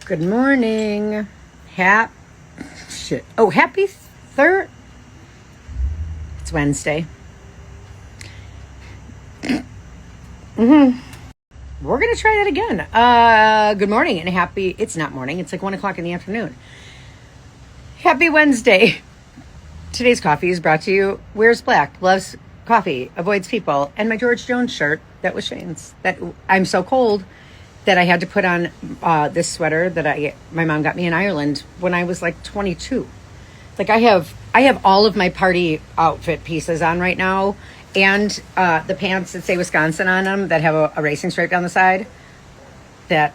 Good morning. Happy third. It's Wednesday. We're gonna try that again. Good morning and happy. It's not morning. It's like 1 o'clock in the afternoon. Happy Wednesday. Today's coffee is brought to you. Wears black, loves coffee, avoids people, and my George Jones shirt that was Shane's. That I'm so cold that I had to put on this sweater that my mom got me in Ireland when I was like 22. Like I have all of my party outfit pieces on right now, and the pants that say Wisconsin on them that have a racing stripe down the side. That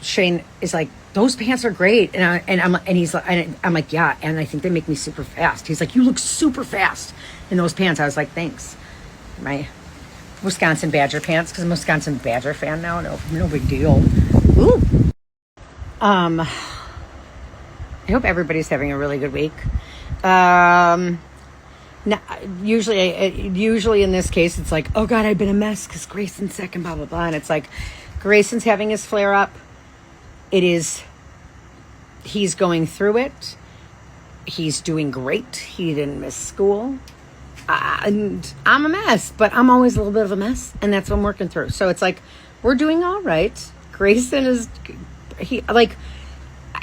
Shane is like, those pants are great, and he's like, I'm like, yeah, and I think they make me super fast. He's like, you look super fast in those pants. I was like, thanks. My Wisconsin Badger pants, because I'm a Wisconsin Badger fan now. No big deal. Ooh. I hope everybody's having a really good week. Usually in this case, it's like, oh God, I've been a mess because Grayson's sick and blah, blah, blah. And it's like, Grayson's having his flare up. He's going through it. He's doing great. He didn't miss school. And I'm a mess, but I'm always a little bit of a mess, and that's what I'm working through. So it's like, we're doing all right. Grayson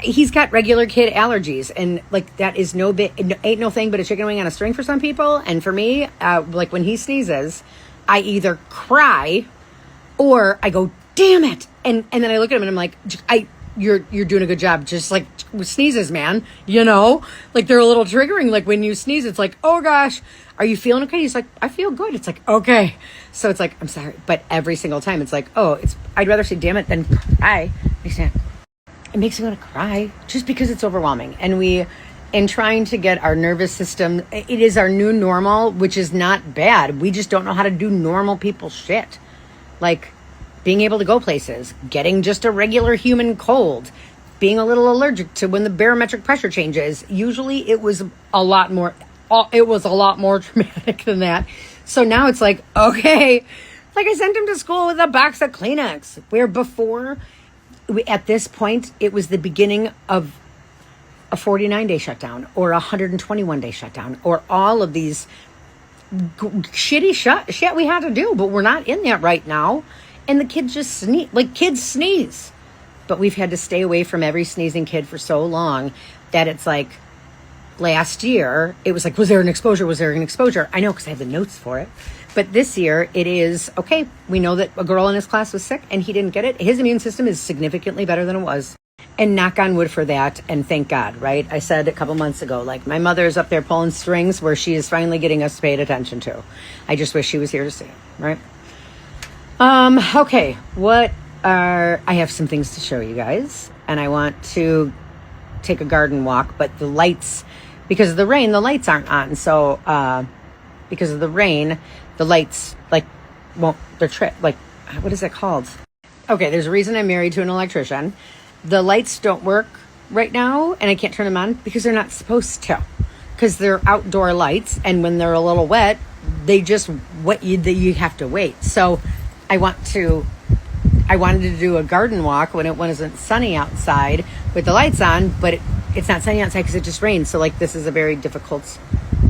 he's got regular kid allergies, and like that is ain't no thing but a chicken wing on a string for some people. And for me, like when he sneezes, I either cry or I go, damn it. And then I look at him and I'm like, you're doing a good job. Just like with sneezes, man, like they're a little triggering. Like when you sneeze, it's like, oh gosh, are you feeling okay? He's like, I feel good. It's like, okay. So it's like, I'm sorry. But every single time it's like, I'd rather say damn it than cry. It makes me want to cry just because it's overwhelming. And in trying to get our nervous system, it is our new normal, which is not bad. We just don't know how to do normal people shit. Like being able to go places, getting just a regular human cold, being a little allergic to when the barometric pressure changes. Usually it was a lot more dramatic than that. So now it's like, okay, like I sent him to school with a box of Kleenex, where before, at this point, it was the beginning of a 49-day shutdown or a 121-day shutdown or all of these shitty shit we had to do, but we're not in that right now. And the kids just sneeze, like kids sneeze. But we've had to stay away from every sneezing kid for so long that it's like, last year, it was like, was there an exposure? I know, because I have the notes for it. But this year, it is, okay, we know that a girl in his class was sick and he didn't get it. His immune system is significantly better than it was. And knock on wood for that, and thank God, right? I said a couple months ago, like, my mother's up there pulling strings where she is finally getting us paid attention to. I just wish she was here to see it, right? Okay, I have some things to show you guys, and I want to take a garden walk, but the lights, because of the rain, the lights aren't on. So, because of the rain, the lights what is it called? Okay, there's a reason I'm married to an electrician. The lights don't work right now, and I can't turn them on because they're not supposed to, because they're outdoor lights, and when they're a little wet, they just you have to wait. So, I wanted to do a garden walk when it wasn't sunny outside with the lights on, but it's not sunny outside because it just rained. So like, this is a very difficult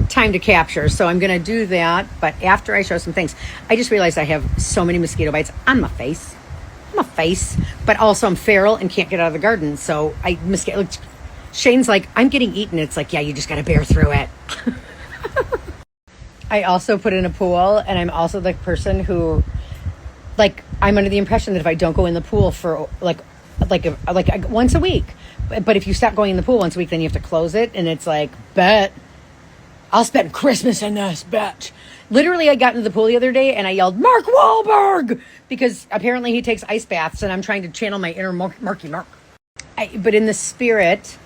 time to capture. So I'm going to do that. But after I show some things, I just realized I have so many mosquito bites on my face. But also I'm feral and can't get out of the garden. So Shane's like, I'm getting eaten. It's like, yeah, you just got to bear through it. I also put in a pool, and I'm also the person who, like, I'm under the impression that if I don't go in the pool for like once a week, but if you stop going in the pool once a week, then you have to close it. And it's like, bet I'll spend Christmas in this, bitch. Literally, I got into the pool the other day and I yelled, Mark Wahlberg, because apparently he takes ice baths, and I'm trying to channel my inner Marky Mark. But in the spirit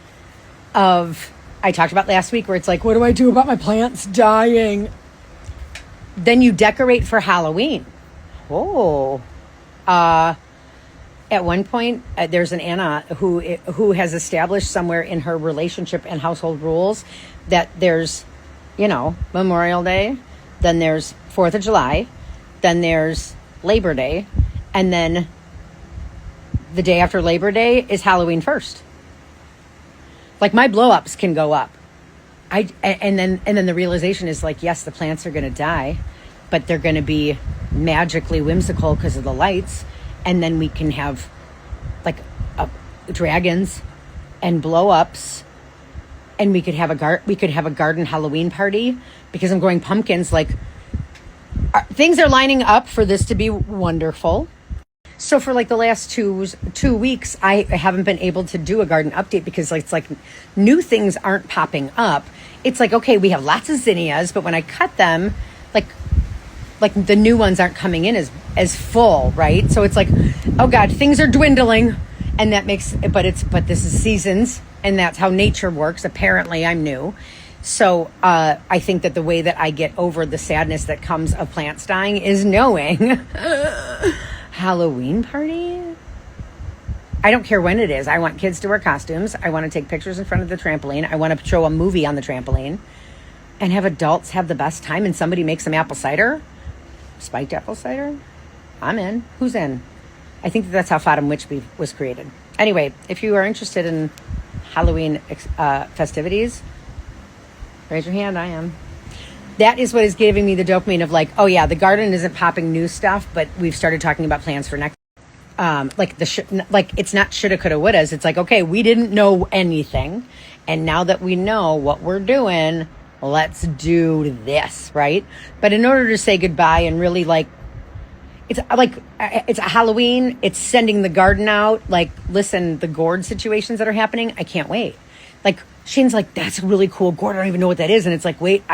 of, I talked about last week, where it's like, what do I do about my plants dying? Then you decorate for Halloween. Oh, at one point, there's an Anna who has established somewhere in her relationship and household rules that there's, Memorial Day, then there's 4th of July, then there's Labor Day, and then the day after Labor Day is Halloween 1st. Like my blow-ups can go up. And then the realization is like, yes, the plants are going to die, but they're going to be magically whimsical because of the lights. And then we can have like dragons and blow-ups, and we could have a garden Halloween party because I'm growing pumpkins. Like things are lining up for this to be wonderful. So for like the last two weeks, I haven't been able to do a garden update because it's like new things aren't popping up. It's like, okay, we have lots of zinnias, but when I cut them, like the new ones aren't coming in as full, right? So it's like, oh God, things are dwindling, and that makes, but this is seasons, and that's how nature works. Apparently I'm new. So I think that the way that I get over the sadness that comes of plants dying is knowing Halloween party. I don't care when it is. I want kids to wear costumes. I want to take pictures in front of the trampoline. I want to show a movie on the trampoline and have adults have the best time, and somebody makes some apple cider, spiked apple cider. I'm in. Who's in? I think that's how Fatum Witchby was created. Anyway, if you are interested in Halloween festivities, raise your hand. I am. That is what is giving me the dopamine of like, oh yeah, the garden isn't popping new stuff, but we've started talking about plans for next. Like it's not shoulda, coulda, wouldas. It's like, okay, we didn't know anything, and now that we know what we're doing, let's do this, right? But in order to say goodbye and really it's a Halloween. It's sending the garden out. Like, listen, the gourd situations that are happening, I can't wait. Like Shane's like, that's a really cool gourd. I don't even know what that is, and it's like, wait,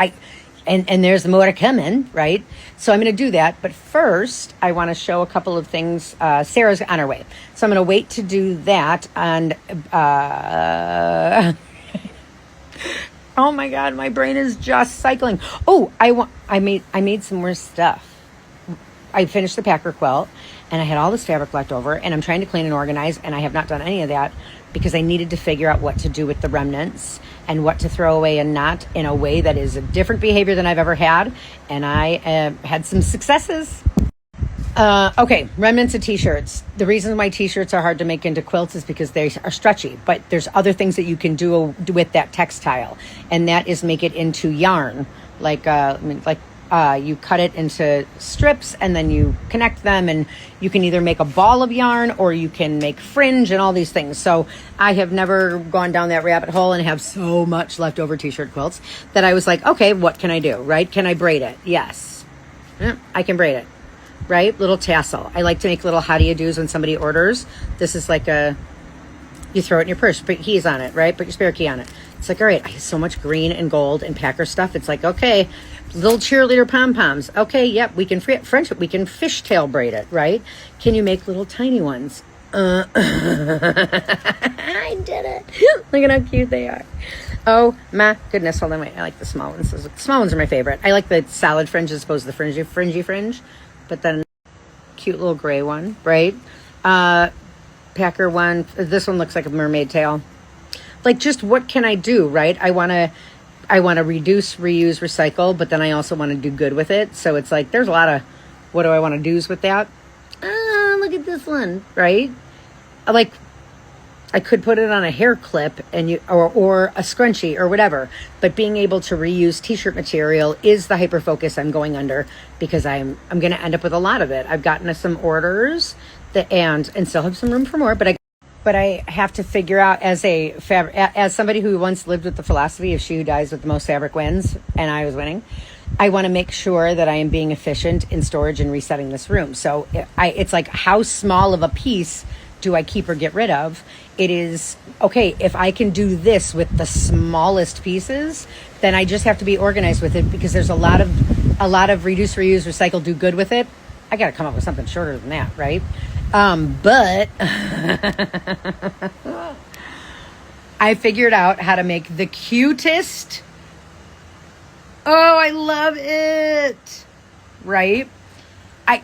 And there's more coming, right? So I'm going to do that. But first, I want to show a couple of things. Sarah's on her way. So I'm going to wait to do that. And, oh my God, my brain is just cycling. Oh, I made some more stuff. I finished the packer quilt, and I had all this fabric left over, and I'm trying to clean and organize, and I have not done any of that because I needed to figure out what to do with the remnants and what to throw away and not, in a way that is a different behavior than I've ever had. And I had some successes. Okay, remnants of t-shirts. The reason why t-shirts are hard to make into quilts is because they are stretchy, but there's other things that you can do with that textile, and that is make it into yarn. You cut it into strips and then you connect them, and you can either make a ball of yarn or you can make fringe and all these things. So I have never gone down that rabbit hole and have so much leftover t-shirt quilts that I was like, okay, what can I do, right? Can I braid it? Yes. I can braid it, right? Little tassel. I like to make little how do you do's when somebody orders. This is like you throw it in your purse, put keys on it, right? Put your spare key on it. It's like, all right, I have so much green and gold and packer stuff. It's like, okay, little cheerleader pom-poms. Okay, yep, we can French it. We can fishtail braid it, right? Can you make little tiny ones? I did it. Look at how cute they are. Oh my goodness. Hold on, wait. I like the small ones. The small ones are my favorite. I like the solid fringe as opposed to the fringy fringe. But then cute little gray one, right? Packer one. This one looks like a mermaid tail. Like, just what can I do, right? I want to reduce, reuse, recycle, but then I also want to do good with it. So it's like, there's a lot of, what do I want to do's with that? Look at this one, right? I could put it on a hair clip or a scrunchie or whatever, but being able to reuse t-shirt material is the hyper focus I'm going under, because I'm going to end up with a lot of it. I've gotten some orders and still have some room for more, but I have to figure out as somebody who once lived with the philosophy of she who dies with the most fabric wins, and I was winning, I want to make sure that I am being efficient in storage and resetting this room. So it's like, how small of a piece do I keep or get rid of? It is, okay, if I can do this with the smallest pieces, then I just have to be organized with it, because there's a lot of reduce, reuse, recycle, do good with it. I got to come up with something shorter than that, right? But I figured out how to make the cutest. Oh, I love it. Right?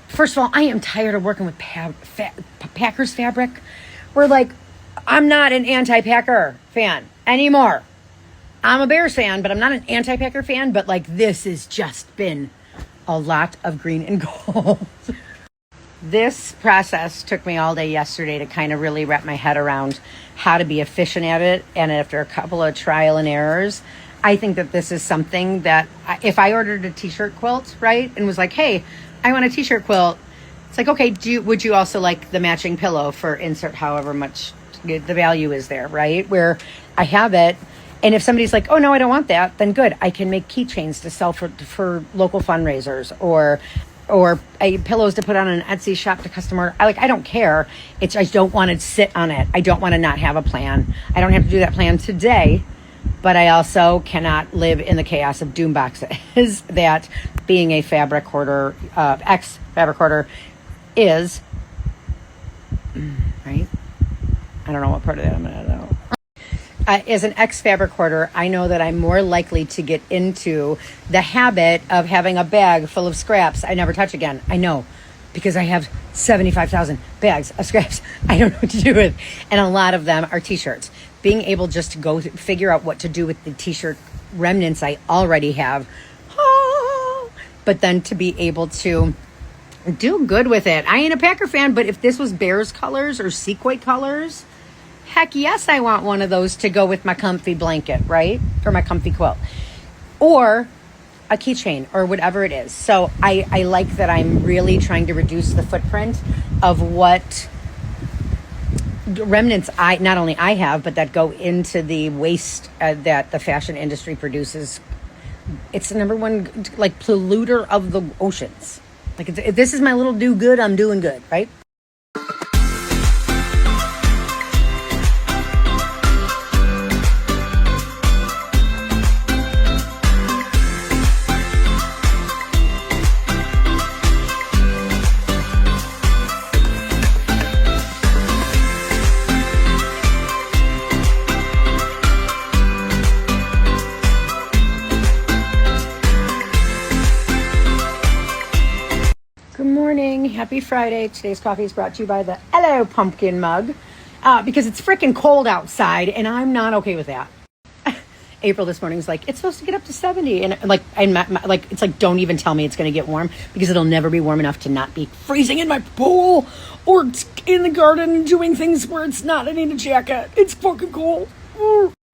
First of all, I am tired of working with Packers fabric. I'm not an anti-Packer fan anymore. I'm a Bears fan, but I'm not an anti-Packer fan. But this has just been a lot of green and gold. This process took me all day yesterday to kind of really wrap my head around how to be efficient at it. And after a couple of trial and errors, I think that this is something that if I ordered a t-shirt quilt, right, and was like, hey, I want a t-shirt quilt, it's like, okay, would you also like the matching pillow for insert however much the value is there, right? Where I have it, and if somebody's like, oh, no, I don't want that, then good. I can make keychains to sell for local fundraisers or pillows to put on an Etsy shop to customer. I don't care. I don't want to sit on it. I don't want to not have a plan. I don't have to do that plan today, but I also cannot live in the chaos of doom boxes that being a fabric hoarder, ex-fabric hoarder is, right? I don't know what part of that I'm going to know. As an ex-fabric hoarder, I know that I'm more likely to get into the habit of having a bag full of scraps I never touch again. I know, because I have 75,000 bags of scraps I don't know what to do with. And a lot of them are t-shirts. Being able just to go figure out what to do with the t-shirt remnants I already have. But then to be able to do good with it. I ain't a Packer fan, but if this was Bears colors or Sequoia colors, heck yes, I want one of those to go with my comfy blanket, right? Or my comfy quilt. Or a keychain or whatever it is. So I like that I'm really trying to reduce the footprint of what remnants not only I have, but that go into the waste that the fashion industry produces. It's the number one polluter of the oceans. If this is my little do good, I'm doing good, right? Happy Friday. Today's coffee is brought to you by the Hello Pumpkin mug because it's freaking cold outside and I'm not okay with that. April this morning was like, it's supposed to get up to 70 and it's like, don't even tell me it's going to get warm because it'll never be warm enough to not be freezing in my pool or in the garden doing things where it's not, I need a jacket. It's fucking cold.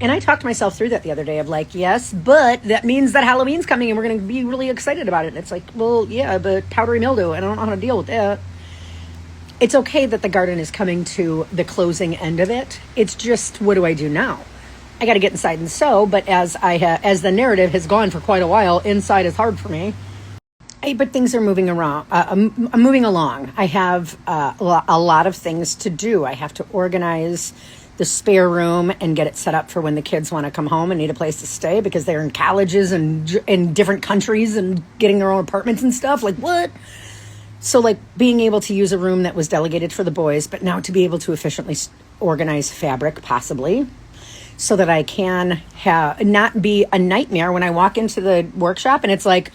And I talked myself through that the other day of yes, but that means that Halloween's coming and we're going to be really excited about it. It's like, well, yeah, but powdery mildew, I don't know how to deal with that. It's okay that the garden is coming to the closing end of it. It's just, what do I do now? I got to get inside and sew, but as the narrative has gone for quite a while, inside is hard for me. But things are moving around. I'm moving along. I have a lot of things to do. I have to organize the spare room and get it set up for when the kids want to come home and need a place to stay because they're in colleges and in different countries and getting their own apartments and stuff. What? So being able to use a room that was delegated for the boys, but now to be able to efficiently organize fabric possibly so that I can not be a nightmare when I walk into the workshop and it's like,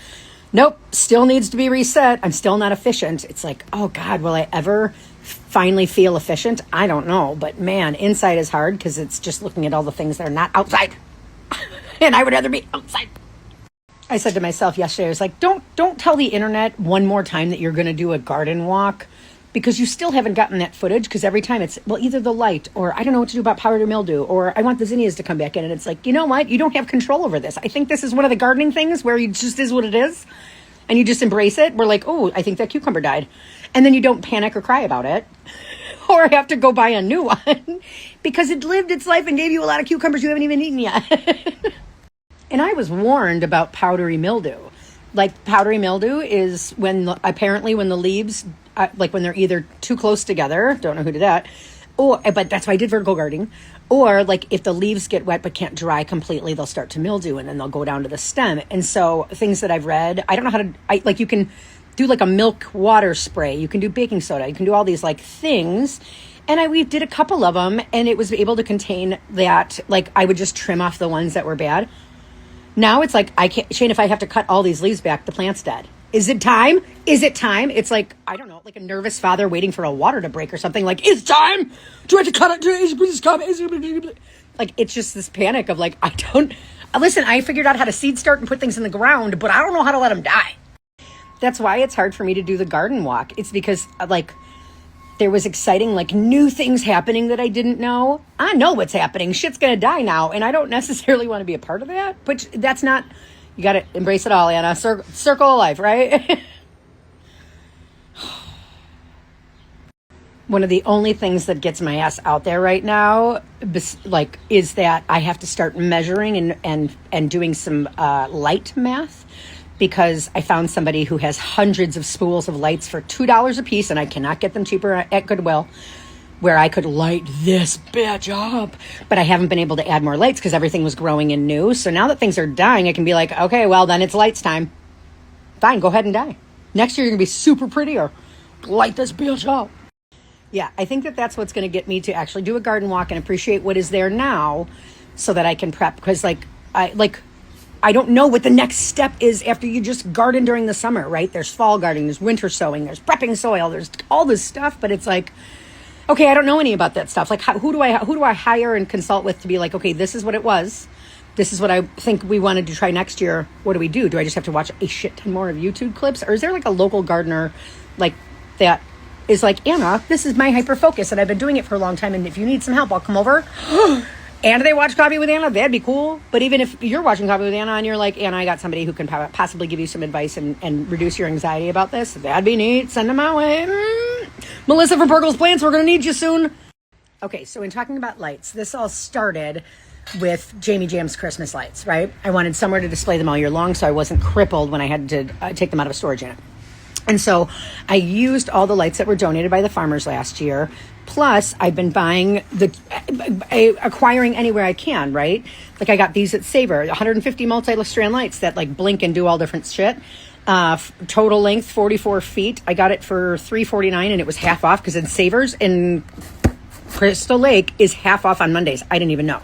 nope, still needs to be reset. I'm still not efficient. It's like, oh God, will I ever finally feel efficient? I don't know, but man, inside is hard because it's just looking at all the things that are not outside and I would rather be outside. I said to myself yesterday, I was like, don't tell the internet one more time that you're going to do a garden walk because you still haven't gotten that footage because every time it's, well, either the light or I don't know what to do about powdery mildew or I want the zinnias to come back in and it's like, you know what? You don't have control over this. I think this is one of the gardening things where it just is what it is and you just embrace it. We're like, oh, I think that cucumber died. And then you don't panic or cry about it or have to go buy a new one because it lived its life and gave you a lot of cucumbers you haven't even eaten yet. And I was warned about powdery mildew. Powdery mildew is apparently when the leaves, when they're either too close together, don't know who did that, but that's why I did vertical gardening, or if the leaves get wet but can't dry completely, they'll start to mildew and then they'll go down to the stem. And so things that I've read, I don't know how to, you can do a milk water spray. You can do baking soda. You can do all these things. And we did a couple of them and it was able to contain that. I would just trim off the ones that were bad. Now it's I can't, Shane, if I have to cut all these leaves back, the plant's dead. Is it time? Is it time? It's I don't know, a nervous father waiting for a water to break or something. It's time. Do I have to cut it? Is it come? It's just this panic of I don't, listen, I figured out how to seed start and put things in the ground, but I don't know how to let them die. That's why it's hard for me to do the garden walk. It's because like there was exciting, like new things happening that I didn't know. I know what's happening. Shit's going to die now. And I don't necessarily want to be a part of that. But that's not, you got to embrace it all, Anna. Circle of life, right? One of the only things that gets my ass out there right now, like, is that I have to start measuring and doing some light math, because I found somebody who has hundreds of spools of lights for $2 a piece, and I cannot get them cheaper at Goodwill, where I could light this bitch up. But I haven't been able to add more lights because everything was growing and new. So now that things are dying, I can be like, okay, well, then it's lights time. Fine, go ahead and die. Next year, you're going to be super prettier. Light this bitch up. Yeah, I think that that's what's going to get me to actually do a garden walk and appreciate what is there now so that I can prep. Because, I don't know what the next step is after you just garden during the summer, right? There's fall gardening, there's winter sowing, there's prepping soil, there's all this stuff. But it's like, okay, I don't know any about that stuff. Like, who do I hire and consult with to be like, okay, this is what it was. This is what I think we wanted to try next year. What do we do? Do I just have to watch a shit ton more of YouTube clips? Or is there like a local gardener like that is like, Anna, this is my hyper focus and I've been doing it for a long time, and if you need some help, I'll come over. And they watch Coffee with Anna, that'd be cool. But even if you're watching Coffee with Anna and you're like, Anna, I got somebody who can possibly give you some advice and reduce your anxiety about this, that'd be neat. Send them my way. Melissa from Perkles Plants, we're going to need you soon. Okay, so in talking about lights, this all started with Jamie Jam's Christmas lights, right? I wanted somewhere to display them all year long so I wasn't crippled when I had to take them out of a storage unit. And so I used all the lights that were donated by the farmers last year. Plus, I've been buying acquiring anywhere I can, right? Like I got these at Saver, 150 multi-strand lights that like blink and do all different shit. Total length, 44 feet. I got it for $3.49 and it was half off because in Savers in Crystal Lake is half off on Mondays. I didn't even know.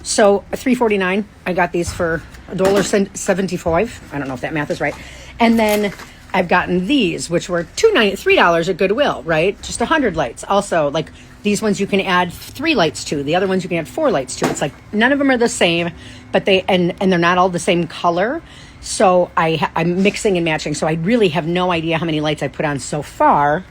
So $3.49, I got these for $1.75. I don't know if that math is right. And then I've gotten these, which were $3 at Goodwill, right? Just 100 lights. Also, like these ones you can add 3 lights to. The other ones you can add 4 lights to. It's like none of them are the same, but they're not all the same color. So I'm mixing and matching. So I really have no idea how many lights I put on so far.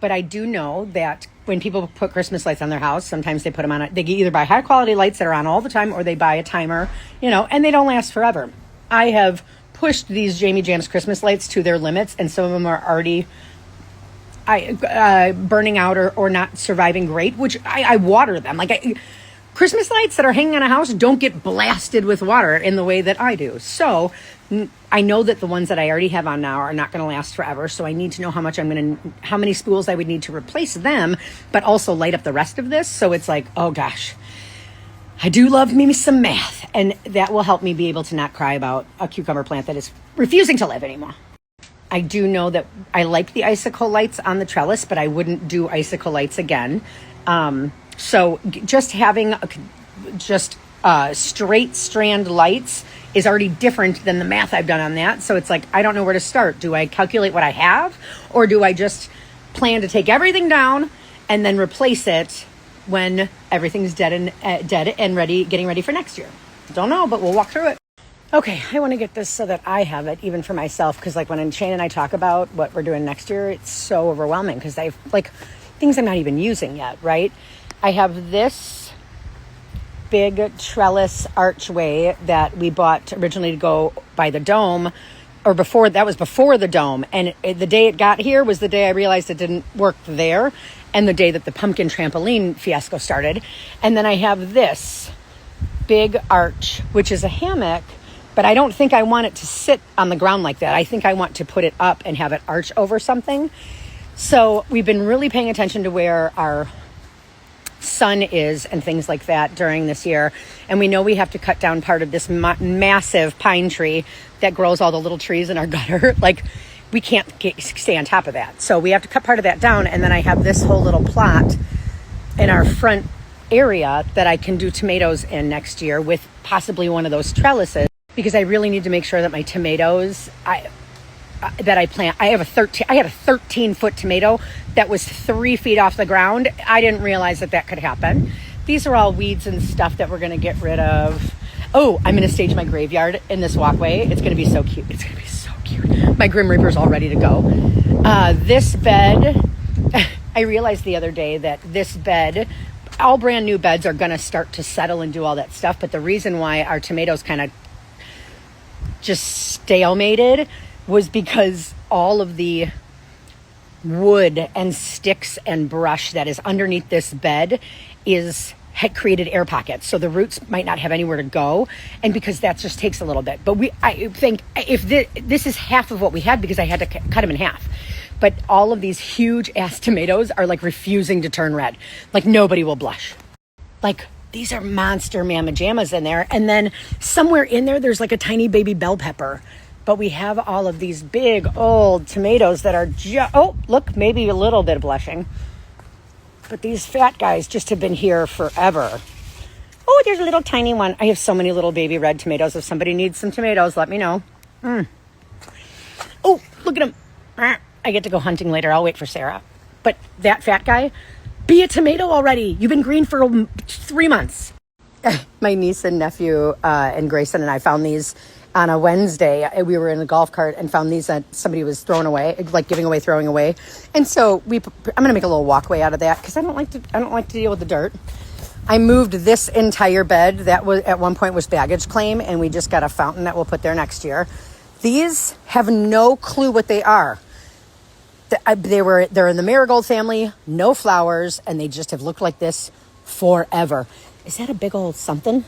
But I do know that when people put Christmas lights on their house, sometimes they put them on. They either buy high quality lights that are on all the time, or they buy a timer, and they don't last forever. I have pushed these Jamie Jam's Christmas lights to their limits, and some of them are already burning out or not surviving great, which I water them. Christmas lights that are hanging on a house don't get blasted with water in the way that I do. So I know that the ones that I already have on now are not going to last forever. So I need to know how many spools I would need to replace them, but also light up the rest of this. So it's like, oh gosh, I do love me some math, and that will help me be able to not cry about a cucumber plant that is refusing to live anymore. I do know that I like the icicle lights on the trellis, but I wouldn't do icicle lights again. So just having straight strand lights is already different than the math I've done on that. So it's like, I don't know where to start. Do I calculate what I have, or do I just plan to take everything down and then replace it when everything's dead and ready, getting ready for next year? Don't know, but we'll walk through it. Okay, I want to get this so that I have it even for myself, because like when Shane and I talk about what we're doing next year, it's so overwhelming because I've like things I'm not even using yet, right? I have this big trellis archway that we bought originally to go by the dome, or before the dome, and the day it got here was the day I realized it didn't work there, and the day that the pumpkin trampoline fiasco started. And then I have this big arch, which is a hammock, but I don't think I want it to sit on the ground like that. I think I want to put it up and have it arch over something. So we've been really paying attention to where our sun is and things like that during this year. And we know we have to cut down part of this massive pine tree that grows all the little trees in our gutter. Like, we can't stay on top of that. So we have to cut part of that down. And then I have this whole little plot in our front area that I can do tomatoes in next year with possibly one of those trellises, because I really need to make sure that my tomatoes that I plant, I had a 13-foot tomato that was 3 feet off the ground. I didn't realize that could happen. These are all weeds and stuff that we're going to get rid of. Oh, I'm going to stage my graveyard in this walkway. It's going to be so cute. It's going to be so cute. cute. My Grim Reaper's all ready to go. This bed, I realized the other day that this bed, all brand new beds are going to start to settle and do all that stuff. But the reason why our tomatoes kind of just stalemated was because all of the wood and sticks and brush that is underneath this bed had created air pockets, so the roots might not have anywhere to go, and because that just takes a little bit. But I think if this is half of what we had, because I had to cut them in half. But all of these huge ass tomatoes are like refusing to turn red. Like nobody will blush. Like these are monster mamma jammas in there, and then somewhere in there's like a tiny baby bell pepper. But we have all of these big old tomatoes that are oh, look, maybe a little bit of blushing. But these fat guys just have been here forever. Oh, there's a little tiny one. I have so many little baby red tomatoes. If somebody needs some tomatoes, let me know. Oh, look at him. I get to go hunting later. I'll wait for Sarah. But that fat guy, be a tomato already. You've been green for 3 months. My niece and nephew and Grayson and I found these on a Wednesday. We were in a golf cart and found these that somebody was throwing away, like throwing away. And so I'm going to make a little walkway out of that because I don't like to deal with the dirt. I moved this entire bed that was at one point was baggage claim, and we just got a fountain that we'll put there next year. These have no clue what they are. They're in the marigold family, no flowers, and they just have looked like this forever. Is that a big old something?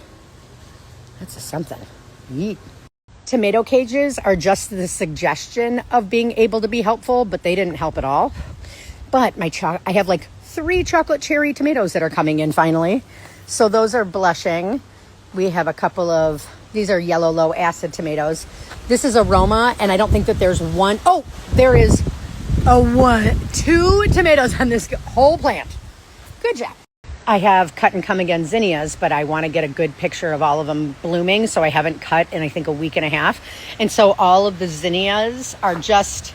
That's a something. Yeet. Tomato cages are just the suggestion of being able to be helpful, but they didn't help at all. But I have like 3 chocolate cherry tomatoes that are coming in finally. So those are blushing. We have a couple of, these are yellow low acid tomatoes. This is aroma, and I don't think that there's one. Oh, there is 2 tomatoes on this whole plant. Good job. I have cut and come again zinnias, but I want to get a good picture of all of them blooming, so I haven't cut in I think a week and a half. And so all of the zinnias are just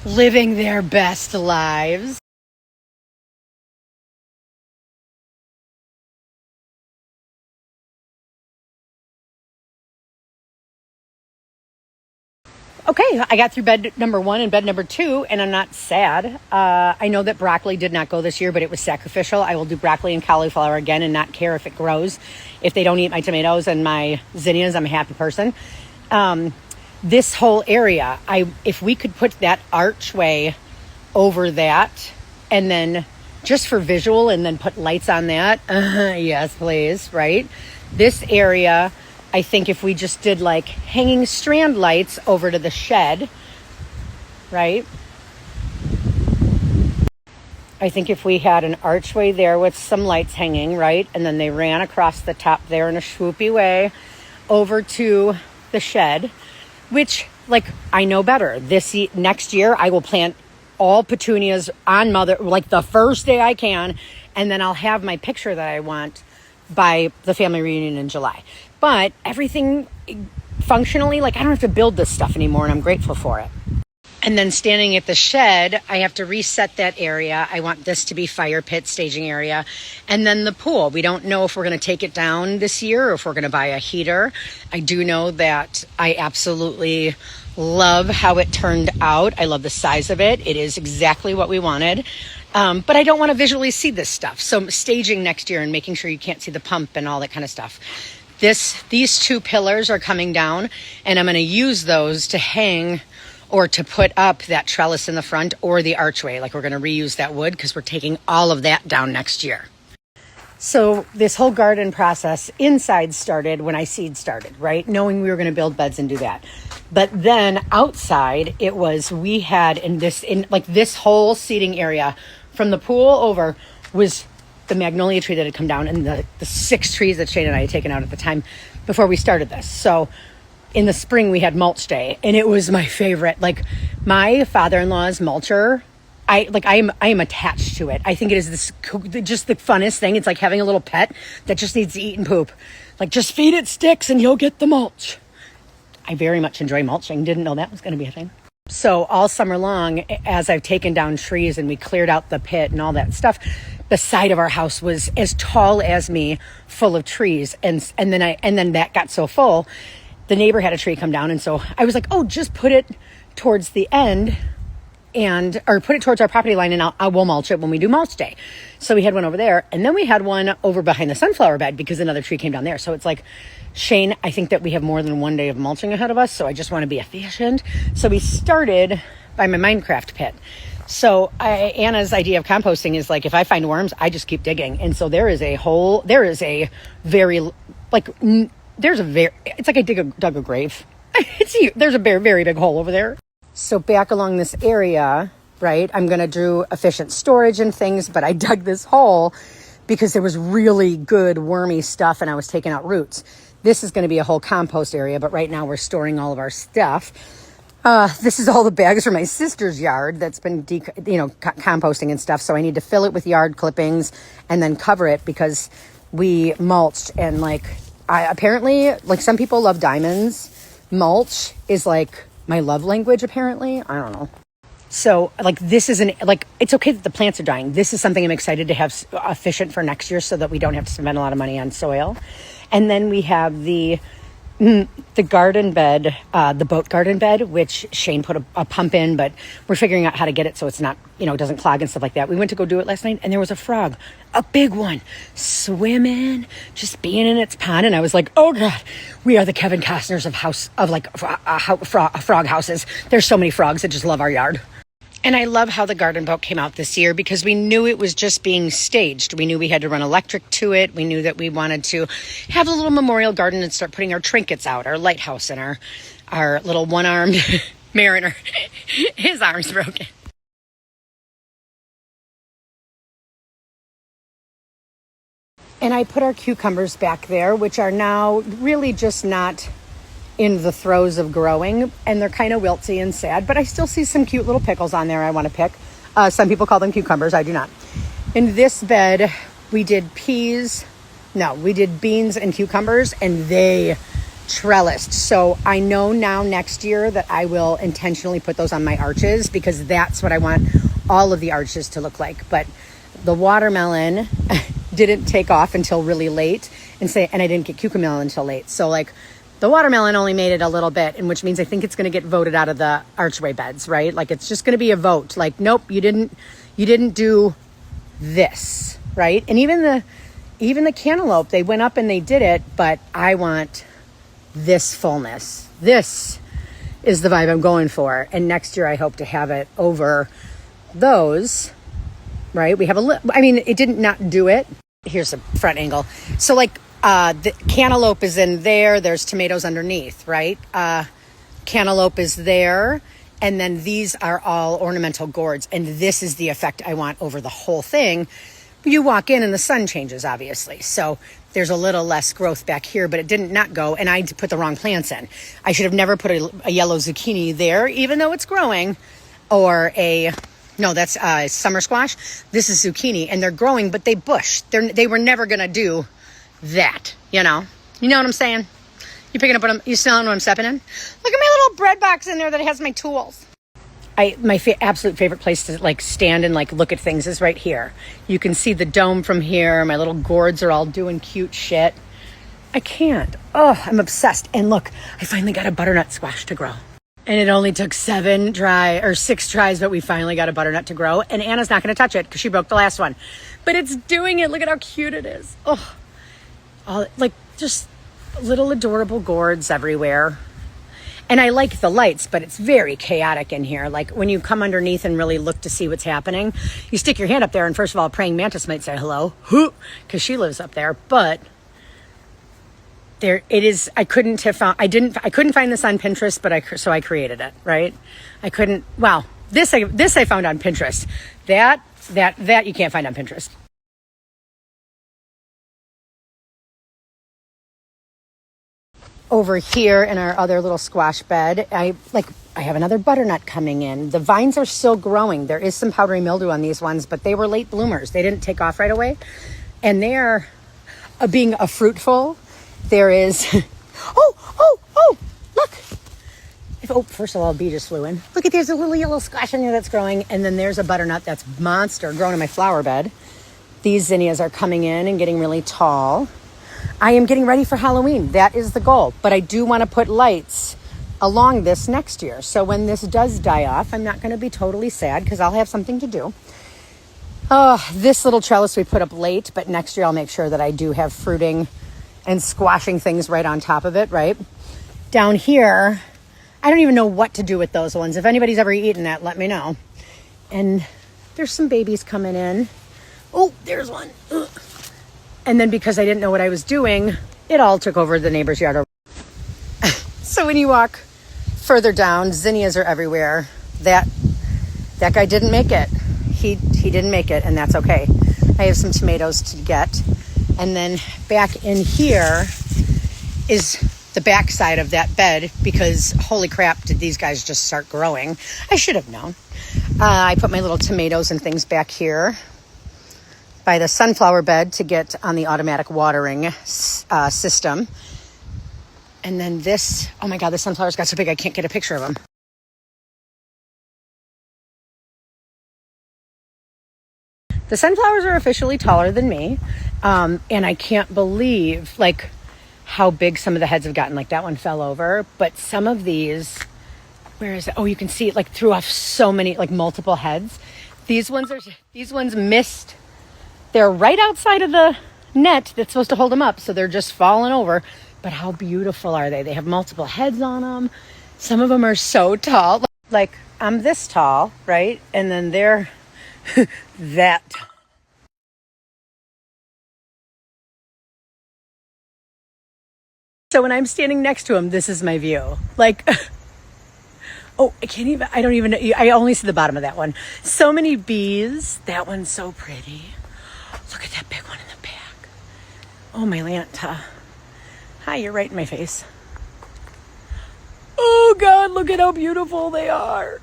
living their best lives. Okay, I got through bed number 1 and bed number 2, and I'm not sad. I know that broccoli did not go this year, but it was sacrificial. I will do broccoli and cauliflower again and not care if it grows. If they don't eat my tomatoes and my zinnias, I'm a happy person. This whole area, if we could put that archway over that, and then just for visual, and then put lights on that, yes, please, right? This area, I think if we just did like hanging strand lights over to the shed, right? I think if we had an archway there with some lights hanging, right? And then they ran across the top there in a swoopy way over to the shed, which like I know better. Next year I will plant all petunias on Mother, like the first day I can. And then I'll have my picture that I want by the family reunion in July. But everything functionally, like I don't have to build this stuff anymore, and I'm grateful for it. And then standing at the shed, I have to reset that area. I want this to be fire pit staging area. And then the pool. We don't know if we're going to take it down this year or if we're going to buy a heater. I do know that I absolutely love how it turned out. I love the size of it. It is exactly what we wanted. But I don't want to visually see this stuff. So staging next year and making sure you can't see the pump and all that kind of stuff. These 2 pillars are coming down, and I'm going to use those to hang or to put up that trellis in the front or the archway. Like we're going to reuse that wood because we're taking all of that down next year. So this whole garden process inside started when I seed started, right? Knowing we were going to build beds and do that. But then outside it was, we had in this whole seating area from the pool over was the magnolia tree that had come down, and the 6 trees that Shane and I had taken out at the time before we started this. So in the spring we had mulch day, and it was my favorite. Like my father-in-law's mulcher, I am attached to it. I think it is just the funnest thing. It's like having a little pet that just needs to eat and poop. Like just feed it sticks and you'll get the mulch. I very much enjoy mulching. Didn't know that was going to be a thing. So all summer long, as I've taken down trees and we cleared out the pit and all that stuff, the side of our house was as tall as me, full of trees. And then that got so full, the neighbor had a tree come down. And so I was like, oh, just put it towards the end or put it towards our property line, and I will mulch it when we do mulch day. So we had one over there, and then we had one over behind the sunflower bed because another tree came down there. So it's like, Shane, I think that we have more than one day of mulching ahead of us, so I just want to be efficient. So we started by my Minecraft pit. So Anna's idea of composting is like, if I find worms, I just keep digging. And so there's a very, it's like I dug a grave. There's a very, very big hole over there. So back along this area, right, I'm going to do efficient storage and things, but I dug this hole because there was really good wormy stuff and I was taking out roots. This is going to be a whole compost area, but right now we're storing all of our stuff. This is all the bags from my sister's yard that's been, composting and stuff. So I need to fill it with yard clippings and then cover it because we mulched. And apparently, some people love diamonds. Mulch is like my love language, apparently. I don't know. So this isn't it's okay that the plants are dying. This is something I'm excited to have efficient for next year so that we don't have to spend a lot of money on soil. And then we have the garden bed, the boat garden bed, which Shane put a pump in, but we're figuring out how to get it so it's not, it doesn't clog and stuff like that. We went to go do it last night and there was a frog, a big one, swimming, just being in its pond. And I was like, oh God, we are the Kevin Costners of frog houses. There's so many frogs that just love our yard. And I love how the garden boat came out this year because we knew it was just being staged. We knew we had to run electric to it. We knew that we wanted to have a little memorial garden and start putting our trinkets out, our lighthouse and our little one-armed mariner. His arm's broken. And I put our cucumbers back there, which are now really just not in the throes of growing, and they're kind of wilty and sad, but I still see some cute little pickles on there I want to pick. Some people call them cucumbers. I do not. In this bed, we did beans and cucumbers, and they trellised. So I know now next year that I will intentionally put those on my arches because that's what I want all of the arches to look like. But the watermelon didn't take off until really late, and I didn't get cucumber until late. So the watermelon only made it a little bit, and which means I think it's going to get voted out of the archway beds, right? It's just going to be a vote. Nope, you didn't do this, right? And even the cantaloupe, they went up and they did it, but I want this fullness. This is the vibe I'm going for. And next year I hope to have it over those, right? We have it didn't not do it. Here's a front angle. So the cantaloupe is in there. There's tomatoes underneath, right? Cantaloupe is there. And then these are all ornamental gourds. And this is the effect I want over the whole thing. You walk in and the sun changes, obviously. So there's a little less growth back here, but it didn't not go. And I put the wrong plants in. I should have never put a yellow zucchini there, even though it's growing. Or that's summer squash. This is zucchini. And they're growing, but they bush. They were never going to do that, You know what I'm saying? You picking up you smelling what I'm stepping in? Look at my little bread box in there that has my tools. My absolute favorite place to stand and look at things is right here. You can see the dome from here. My little gourds are all doing cute shit. I can't. Oh, I'm obsessed. And look, I finally got a butternut squash to grow. And it only took 6 tries, but we finally got a butternut to grow. And Anna's not going to touch it because she broke the last one. But it's doing it. Look at how cute it is. Oh. All just little adorable gourds everywhere. And I like the lights, but it's very chaotic in here. When you come underneath and really look to see what's happening, you stick your hand up there and first of all, a praying mantis might say hello, because she lives up there. But there it is. I couldn't find this on Pinterest, but so I created it, right? I couldn't. Wow. This I found on Pinterest. That you can't find on Pinterest. Over here in our other little squash bed, I have another butternut coming in. The vines are still growing. There is some powdery mildew on these ones, but they were late bloomers. They didn't take off right away. And they're being a fruitful. There is, look. First of all, a bee just flew in. Look there's a little yellow squash in there that's growing. And then there's a butternut that's monster growing in my flower bed. These zinnias are coming in and getting really tall. I am getting ready for Halloween. That is the goal. But I do want to put lights along this next year. So when this does die off, I'm not going to be totally sad because I'll have something to do. This little trellis we put up late, but next year I'll make sure that I do have fruiting and squashing things right on top of it, right? Down here, I don't even know what to do with those ones. If anybody's ever eaten that, let me know. And there's some babies coming in. Oh, there's one. Ugh. And then because I didn't know what I was doing, it all took over the neighbor's yard. So when you walk further down, zinnias are everywhere. That guy didn't make it. He didn't make it, and that's okay. I have some tomatoes to get. And then back in here is the back side of that bed because holy crap, did these guys just start growing. I should have known. I put my little tomatoes and things back here by the sunflower bed to get on the automatic watering system. And then this, oh my God, the sunflowers got so big I can't get a picture of them. The sunflowers are officially taller than me. And I can't believe like how big some of the heads have gotten. Like that one fell over, but some of these, where is it? Oh, you can see it like threw off so many, like multiple heads. These ones missed. They're right outside of the net that's supposed to hold them up. So they're just falling over. But how beautiful are they? They have multiple heads on them. Some of them are so tall. Like I'm this tall, right? And then they're that tall. So when I'm standing next to them, this is my view. Like, oh, I only see the bottom of that one. So many bees. That one's so pretty. Look at that big one in the back. Oh, my Lanta. Hi, you're right in my face. Oh, God, look at how beautiful they are.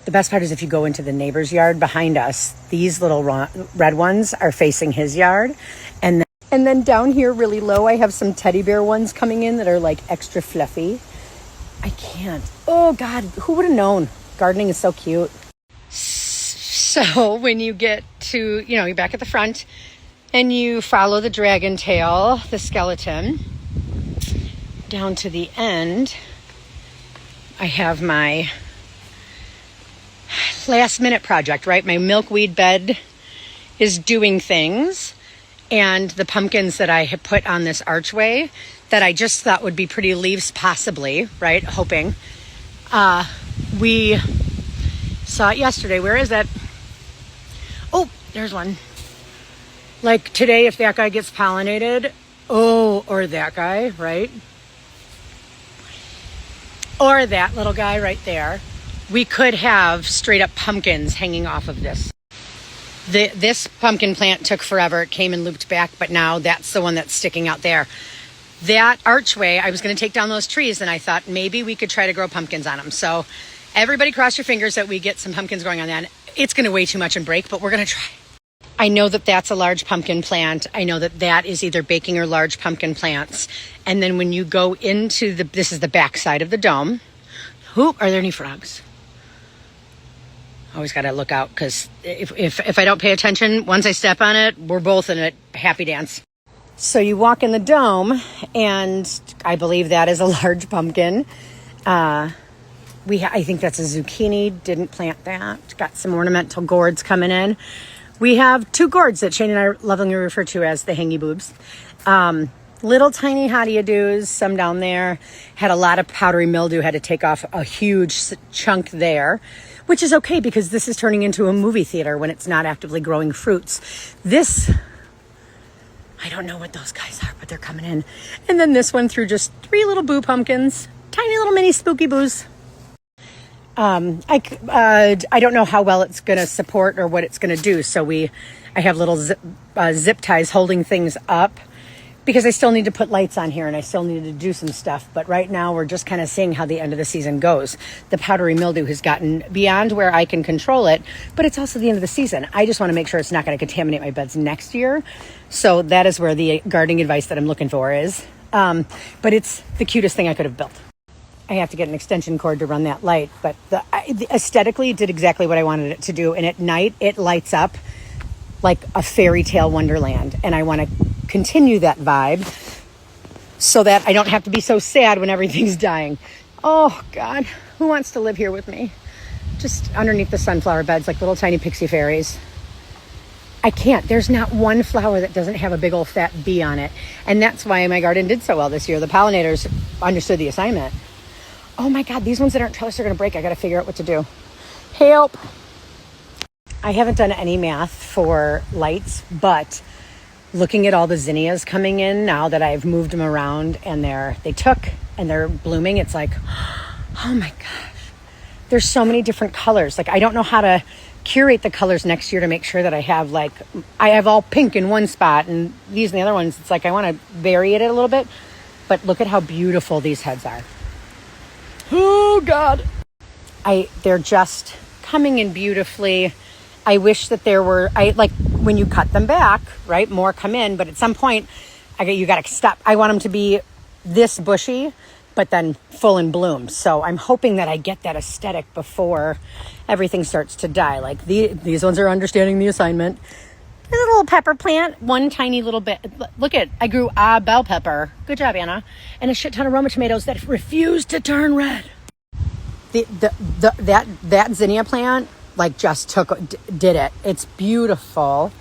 The best part is if you go into the neighbor's yard behind us, these little red ones are facing his yard. And then down here really low, I have some teddy bear ones coming in that are like extra fluffy. I can't. Oh, God, who would have known? Gardening is so cute. So when you get to, you're back at the front and you follow the dragon tail, the skeleton, down to the end, I have my last minute project, right? My milkweed bed is doing things, and the pumpkins that I had put on this archway that I just thought would be pretty leaves possibly, right? Hoping. We saw it yesterday. Where is it? Oh, there's one. Like today, if that guy gets pollinated, or that guy, right? Or that little guy right there. We could have straight up pumpkins hanging off of this. This pumpkin plant took forever. It came and looped back, but now that's the one that's sticking out there. That archway, I was going to take down those trees, and I thought maybe we could try to grow pumpkins on them. So everybody cross your fingers that we get some pumpkins growing on that. It's going to weigh too much and break, but we're going to try. I know that that's a large pumpkin plant. I know that that is either baking or large pumpkin plants. And then when you go into this is the back side of the dome. Are there any frogs? Always got to look out because if I don't pay attention, once I step on it, we're both in a happy dance. So you walk in the dome, and I believe that is a large pumpkin. I think that's a zucchini. Didn't plant that. Got some ornamental gourds coming in. We have two gourds that Shane and I lovingly refer to as the hangy boobs. Little tiny howdy-a-doos, some down there. Had a lot of powdery mildew. Had to take off a huge chunk there. Which is okay because this is turning into a movie theater when it's not actively growing fruits. This, I don't know what those guys are, but they're coming in. And then this one threw just 3 little boo pumpkins, tiny little mini spooky boos. I don't know how well it's going to support or what it's going to do. So I have little zip ties holding things up because I still need to put lights on here and I still need to do some stuff. But right now we're just kind of seeing how the end of the season goes. The powdery mildew has gotten beyond where I can control it, but it's also the end of the season. I just want to make sure it's not going to contaminate my beds next year. So that is where the gardening advice that I'm looking for is. But it's the cutest thing I could have built. I have to get an extension cord to run that light, but aesthetically it did exactly what I wanted it to do. And at night it lights up like a fairy tale wonderland. And I want to continue that vibe so that I don't have to be so sad when everything's dying. Oh God, who wants to live here with me? Just underneath the sunflower beds like little tiny pixie fairies. I can't. There's not one flower that doesn't have a big old fat bee on it. And that's why my garden did so well this year. The pollinators understood the assignment. Oh my God, these ones that aren't trellis are going to break. I got to figure out what to do. Help. I haven't done any math for lights, but looking at all the zinnias coming in now that I've moved them around and they're blooming, it's like, oh my gosh, there's so many different colors. Like, I don't know how to curate the colors next year to make sure that I have all pink in one spot and these and the other ones. It's like I want to vary it a little bit, but look at how beautiful these heads are. Oh God. They're just coming in beautifully. I wish that there were, like when you cut them back, right? More come in, but at some point you got to stop. I want them to be this bushy, but then full in bloom. So I'm hoping that I get that aesthetic before everything starts to die. Like these ones are understanding the assignment. There's a little pepper plant, one tiny little bit. Look I grew a bell pepper. Good job, Anna. And a shit ton of Roma tomatoes that refused to turn red. That zinnia plant like just did it. It's beautiful.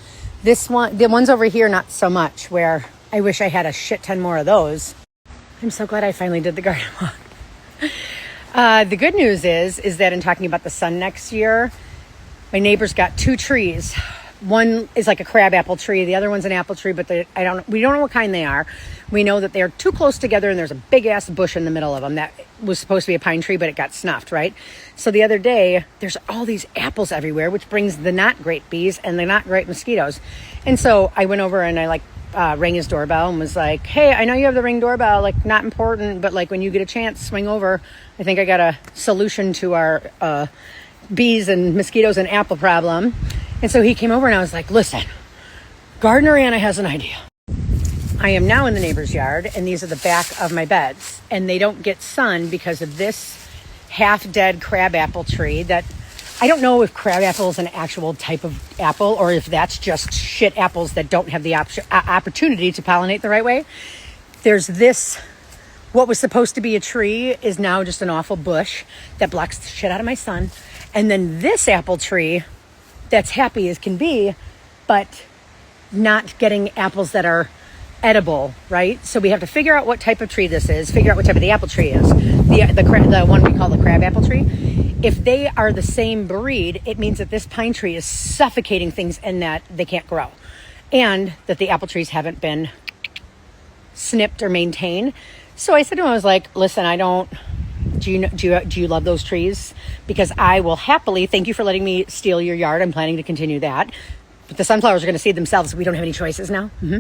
This one, the ones over here, not so much, where I wish I had a shit ton more of those. I'm so glad I finally did the garden walk. The good news is that in talking about the sun next year, my neighbor's got 2 trees. One is like a crabapple tree. The other one's an apple tree, but we don't know what kind they are. We know that they're too close together and there's a big ass bush in the middle of them that was supposed to be a pine tree, but it got snuffed, right? So the other day, there's all these apples everywhere, which brings the not great bees and the not great mosquitoes. And so I went over and I rang his doorbell and was like, hey, I know you have the Ring doorbell, like not important, but like when you get a chance, swing over. I think I got a solution to our bees and mosquitoes and apple problem. And so he came over and I was like, listen, Gardener Anna has an idea. I am now in the neighbor's yard and these are the back of my beds and they don't get sun because of this half dead crabapple tree that I don't know if crabapple is an actual type of apple or if that's just shit apples that don't have the opportunity to pollinate the right way. There's this, what was supposed to be a tree is now just an awful bush that blocks the shit out of my sun. And then this apple tree that's happy as can be, but not getting apples that are edible, right? So we have to figure out what type of tree this is, figure out what type of the apple tree is. The one we call the crab apple tree. If they are the same breed, it means that this pine tree is suffocating things and that they can't grow. And that the apple trees haven't been snipped or maintained. So I said to him, I was like, listen, do you love those trees? Because I will happily, thank you for letting me steal your yard. I'm planning to continue that. But the sunflowers are going to seed themselves. We don't have any choices now. Mm-hmm.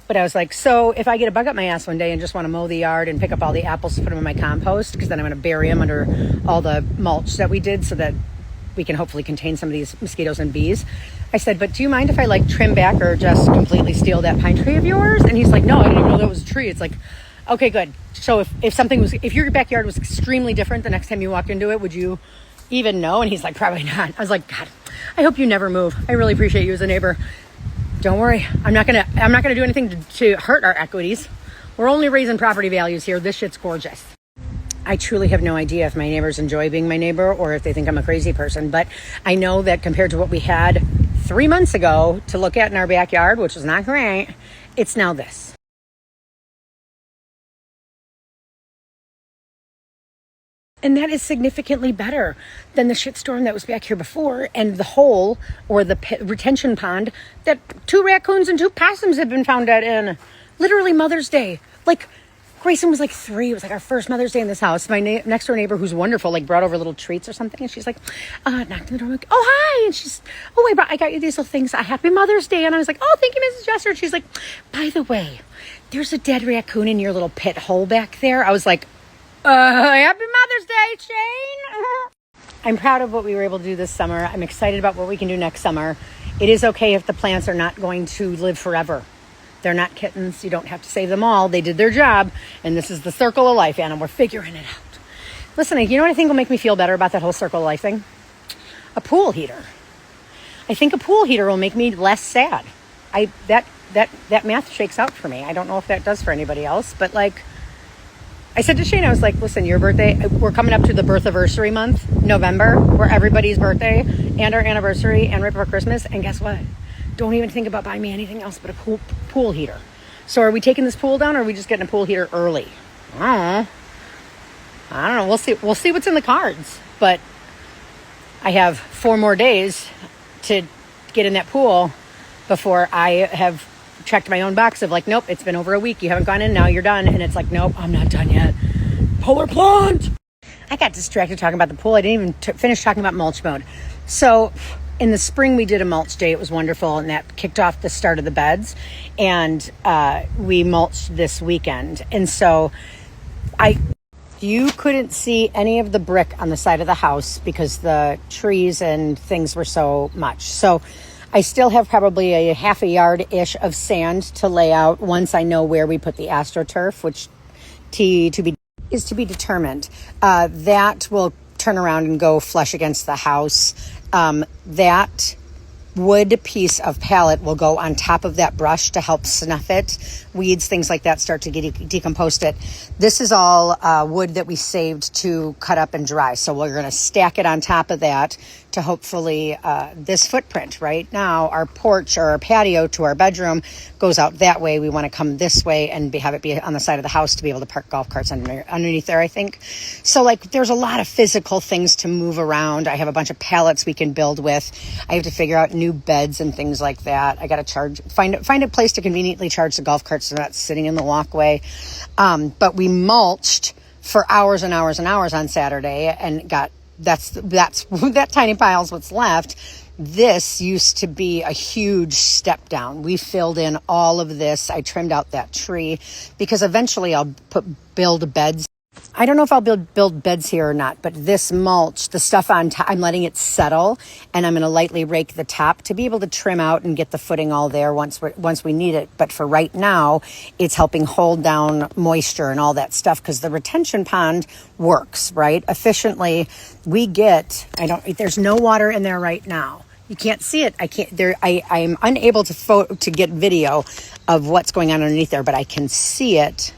But I was like, so if I get a bug up my ass one day and just want to mow the yard and pick up all the apples to put them in my compost, because then I'm going to bury them under all the mulch that we did so that we can hopefully contain some of these mosquitoes and bees. I said, but do you mind if I trim back or just completely steal that pine tree of yours? And he's like, no, I didn't even know that was a tree. It's like, okay, good. So if your backyard was extremely different the next time you walked into it, would you even know? And he's like, probably not. I was like, God, I hope you never move. I really appreciate you as a neighbor. Don't worry. I'm not gonna do anything to hurt our equities. We're only raising property values here. This shit's gorgeous. I truly have no idea if my neighbors enjoy being my neighbor or if they think I'm a crazy person, but I know that compared to what we had 3 months ago to look at in our backyard, which was not great, it's now this. And that is significantly better than the shitstorm that was back here before and the hole or the retention pond that 2 raccoons and 2 possums have been found dead in. Literally Mother's Day. Like, Grayson was 3. It was our first Mother's Day in this house. My next door neighbor, who's wonderful, brought over little treats or something. And she's knocked on the door. I'm like, oh, hi. And she's, I got you these little things. Happy Mother's Day. And I was like, oh, thank you, Mrs. Jester. And she's like, by the way, there's a dead raccoon in your little pit hole back there. I was like, happy Mother's Day, Shane. I'm proud of what we were able to do this summer. I'm excited about what we can do next summer. It is okay if the plants are not going to live forever. They're not kittens. You don't have to save them all. They did their job. And this is the circle of life, Anna. We're figuring it out. Listen, you know what I think will make me feel better about that whole circle of life thing? A pool heater. I think a pool heater will make me less sad. That math shakes out for me. I don't know if that does for anybody else, but like I said to Shane, I was like, listen, your birthday, we're coming up to the birth anniversary month, November, where everybody's birthday and our anniversary and right before Christmas. And guess what? Don't even think about buying me anything else but a pool heater. So are we taking this pool down, or are we just getting a pool heater early? I don't know. We'll see what's in the cards. But I have 4 more days to get in that pool before I have checked my own box of like, nope, it's been over a week. You haven't gone in. Now you're done. And it's like, nope, I'm not done yet. Polar plunge. I got distracted talking about the pool. I didn't even finish talking about mulch mode. So in the spring, we did a mulch day. It was wonderful. And that kicked off the start of the beds. And we mulched this weekend. And so you couldn't see any of the brick on the side of the house because the trees and things were so much. So I still have probably a half a yard-ish of sand to lay out once I know where we put the AstroTurf, which is to be determined. That will turn around and go flush against the house. That wood piece of pallet will go on top of that brush to help snuff it. Weeds, things like that start to decompose it. This is all wood that we saved to cut up and dry. So we're going to stack it on top of that to hopefully this footprint. Right now, our porch or our patio to our bedroom goes out that way. We want to come this way and have it be on the side of the house to be able to park golf carts underneath there, I think. So like there's a lot of physical things to move around. I have a bunch of pallets we can build with. I have to figure out new beds and things like that. I got to find a place to conveniently charge the golf carts so they're not sitting in the walkway. But we mulched for hours and hours and hours on Saturday and got that tiny pile is what's left. This used to be a huge step down. We filled in all of this. I trimmed out that tree because eventually I'll build beds. I don't know if I'll build beds here or not, but this mulch, the stuff on top, I'm letting it settle, and I'm going to lightly rake the top to be able to trim out and get the footing all there once we need it. But for right now, it's helping hold down moisture and all that stuff because the retention pond works, right? Efficiently, there's no water in there right now. You can't see it. I'm unable to get video of what's going on underneath there, but I can see it.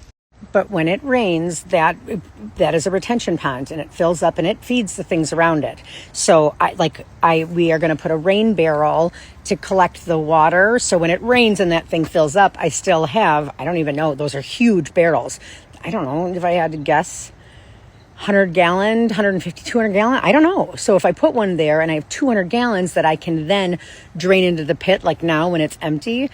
But when it rains, that is a retention pond, and it fills up and it feeds the things around it. So we are going to put a rain barrel to collect the water. So when it rains and that thing fills up, I still have, I don't even know, those are huge barrels. I don't know if I had to guess, 100 gallon, 150, 200 gallon. I don't know. So if I put one there and I have 200 gallons that I can then drain into the pit, like now when it's empty,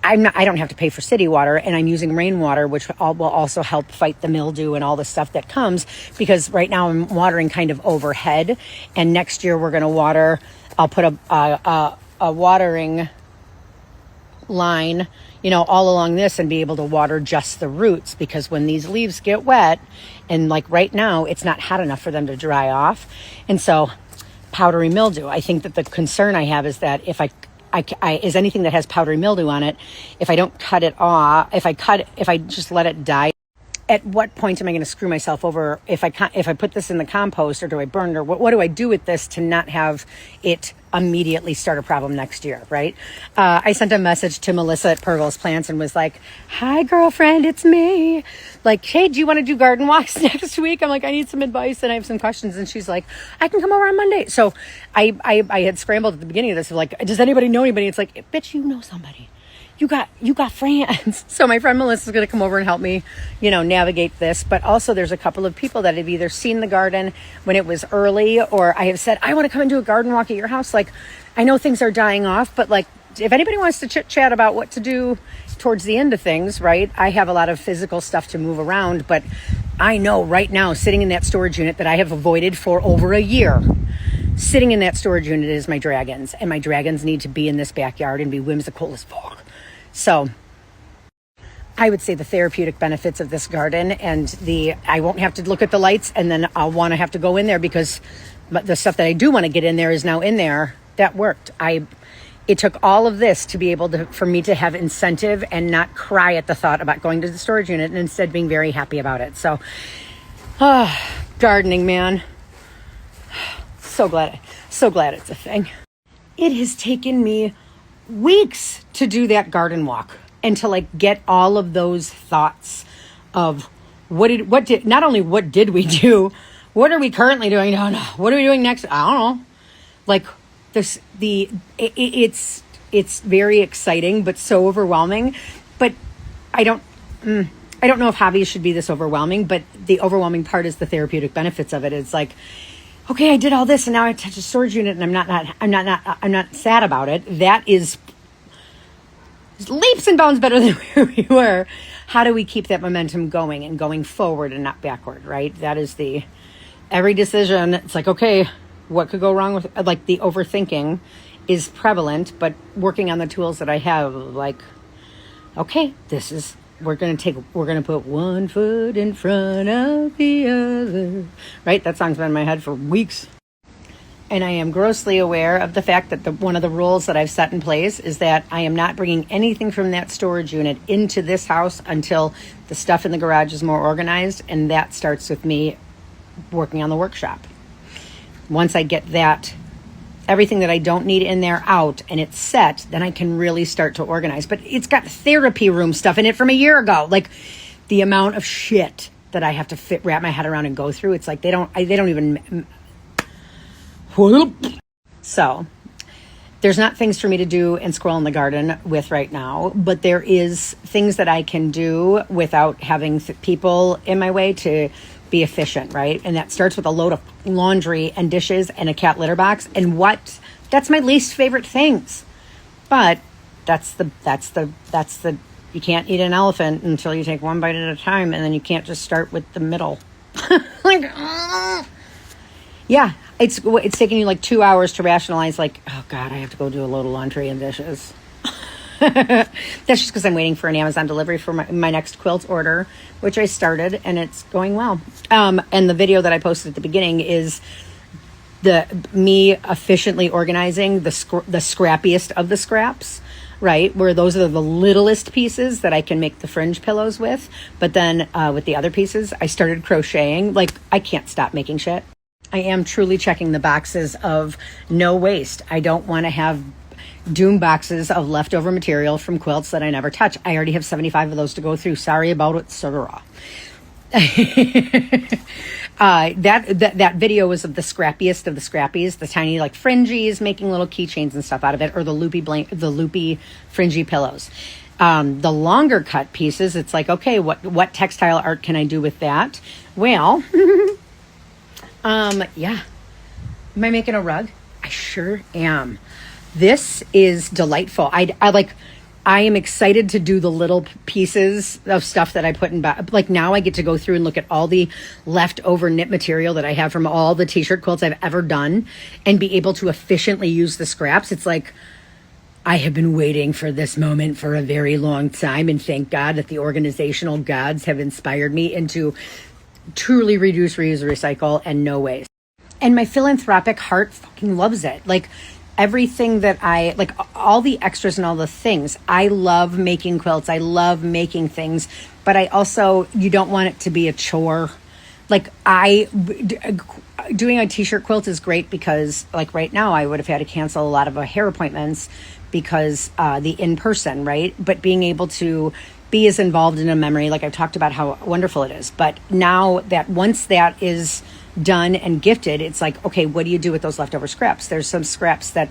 I don't have to pay for city water, and I'm using rainwater, which will also help fight the mildew and all the stuff that comes, because right now I'm watering kind of overhead, and next year we're going to water. I'll put a watering line, all along this and be able to water just the roots, because when these leaves get wet, and like right now, it's not hot enough for them to dry off. And so powdery mildew, I think that the concern I have is that if I is anything that has powdery mildew on it, if I don't cut it off, if I just let it die, at what point am I going to screw myself over if I put this in the compost, or do I burn it, or what do I do with this to not have it immediately start a problem next year, right? I sent a message to Melissa at Purgle's Plants and was like, hi girlfriend, it's me. Like, hey, do you want to do garden walks next week? I'm like, I need some advice and I have some questions. And she's like, I can come over on Monday. So I had scrambled at the beginning of this, like, does anybody know anybody? It's like, bitch, you know somebody. You got friends. So my friend Melissa's going to come over and help me, navigate this. But also there's a couple of people that have either seen the garden when it was early, or I have said, I want to come and do a garden walk at your house. Like, I know things are dying off, but like, if anybody wants to chit chat about what to do towards the end of things, right? I have a lot of physical stuff to move around, but I know right now, sitting in that storage unit that I have avoided for over a year, sitting in that storage unit is my dragons, and my dragons need to be in this backyard and be whimsical as fuck. So I would say the therapeutic benefits of this garden, and I won't have to look at the lights, and then I'll want to have to go in there because the stuff that I do want to get in there is now in there. That worked. It took all of this to be able for me to have incentive and not cry at the thought about going to the storage unit, and instead being very happy about it. So, gardening, man. So glad it's a thing. it has taken me weeks to do that garden walk and to like get all of those thoughts of not only what did we do, what are we currently doing? No, what are we doing next? I don't know. Like it's very exciting, but so overwhelming. But I don't know if hobbies should be this overwhelming, but the overwhelming part is the therapeutic benefits of it. It's like, okay, I did all this and now I touch a storage unit and I'm not sad about it. That is leaps and bounds better than where we were. How do we keep that momentum going and going forward and not backward, right? That is every decision. It's like, okay, what could go wrong with, like, the overthinking is prevalent, but working on the tools that I have, like, okay, we're going to put one foot in front of the other, right? That song's been in my head for weeks. And I am grossly aware of the fact that one of the rules that I've set in place is that I am not bringing anything from that storage unit into this house until the stuff in the garage is more organized. And that starts with me working on the workshop. Once I get everything that I don't need in there out and it's set, then I can really start to organize. But it's got therapy room stuff in it from a year ago. Like, the amount of shit that I have to wrap my head around and go through. It's like they don't even. So there's not things for me to do and scroll in the garden with right now, but there is things that I can do without having people in my way to be efficient, right? And that starts with a load of laundry and dishes and a cat litter box. And that's my least favorite things. But that's the you can't eat an elephant until you take one bite at a time, and then you can't just start with the middle. Yeah, it's taking you like 2 hours to rationalize, like, oh God, I have to go do a load of laundry and dishes. That's just because I'm waiting for an Amazon delivery for my next quilt order, which I started, and it's going well. And the video that I posted at the beginning is me efficiently organizing the scrappiest of the scraps, right? Where those are the littlest pieces that I can make the fringe pillows with. But then with the other pieces, I started crocheting. Like, I can't stop making shit. I am truly checking the boxes of no waste. I don't want to have doom boxes of leftover material from quilts that I never touch. I already have 75 of those to go through. Sorry about it, Sarah. That video was of the scrappiest of the scrappies, the tiny like fringies, making little keychains and stuff out of it, or the loopy fringy pillows. The longer cut pieces, it's like, okay, what textile art can I do with that? Well, yeah. Am I making a rug? I sure am. This is delightful. I am excited to do the little pieces of stuff that I put in back. Like, now I get to go through and look at all the leftover knit material that I have from all the t-shirt quilts I've ever done and be able to efficiently use the scraps. It's like, I have been waiting for this moment for a very long time, and thank God that the organizational gods have inspired me into truly reduce, reuse, recycle, and no waste. And my philanthropic heart fucking loves it. Like, everything that like all the extras and all the things. I love making quilts. I love making things, but you don't want it to be a chore. Like, doing a t-shirt quilt is great because, like, right now I would have had to cancel a lot of hair appointments because the in-person, right? But being able to be as involved in a memory, like I've talked about how wonderful it is. But now that once that is done and gifted, it's like, okay, what do you do with those leftover scraps? There's some scraps that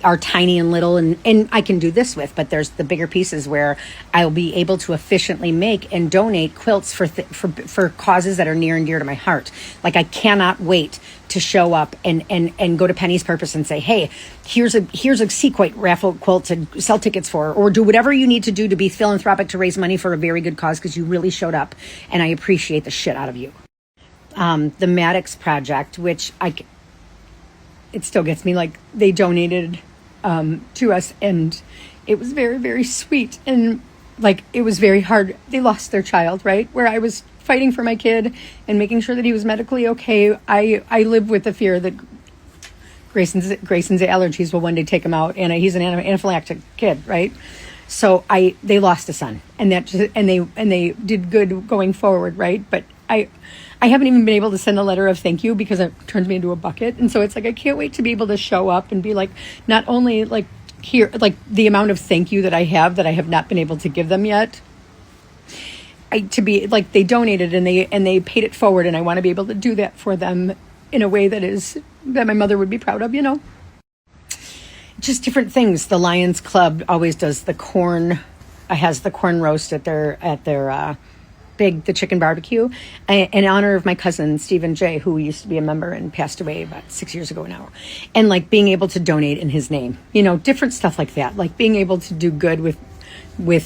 are tiny and little and I can do this with, but there's the bigger pieces where I'll be able to efficiently make and donate quilts for causes that are near and dear to my heart. Like, I cannot wait to show up and go to Penny's Purpose and say, hey, here's a Sequoia raffle quilt to sell tickets for, or do whatever you need to do to be philanthropic to raise money for a very good cause, because you really showed up and I appreciate the shit out of you. The Maddox project, which it still gets me, like, they donated to us, and it was very, very sweet, and like, it was very hard. They lost their child, right? Where I was fighting for my kid and making sure that he was medically okay. I live with the fear that Grayson's allergies will one day take him out, and he's an anaphylactic kid, right? So they lost a son, and they did good going forward, right? But I haven't even been able to send a letter of thank you because it turns me into a bucket. And so it's like, I can't wait to be able to show up and be like, not only like here, like the amount of thank you that I have not been able to give them yet. To be like, they donated and they paid it forward. And I want to be able to do that for them in a way that my mother would be proud of, you know, just different things. The Lions Club always does the corn, has the corn roast at their the chicken barbecue in honor of my cousin Stephen J, who used to be a member and passed away about 6 years ago now. And like being able to donate in his name, you know, different stuff like that, like being able to do good with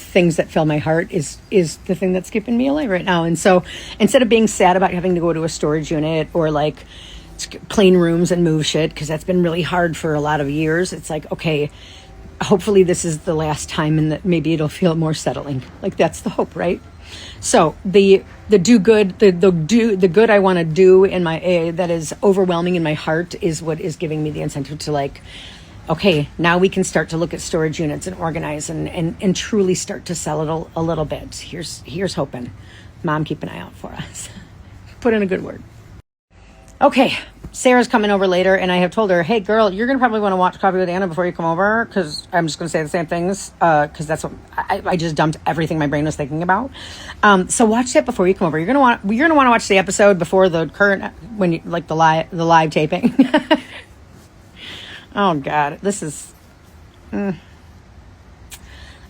things that fill my heart is the thing that's keeping me alive right now. And so instead of being sad about having to go to a storage unit or like clean rooms and move shit, because that's been really hard for a lot of years, it's like, okay, hopefully this is the last time and that maybe it'll feel more settling. Like that's the hope, right? So the do good, the good I want to do in my that is overwhelming in my heart is what is giving me the incentive to like, okay, now we can start to look at storage units and organize and truly start to sell it a little bit. Here's hoping. Mom, keep an eye out for us. Put in a good word. Okay, Sarah's coming over later, and I have told her, hey, girl, you're going to probably want to watch Coffee with Anna before you come over, because I'm just going to say the same things, because that's what I just dumped everything my brain was thinking about. So watch that before you come over. You're going to want to watch the episode before the current, when you like the live taping. Oh God, this is. I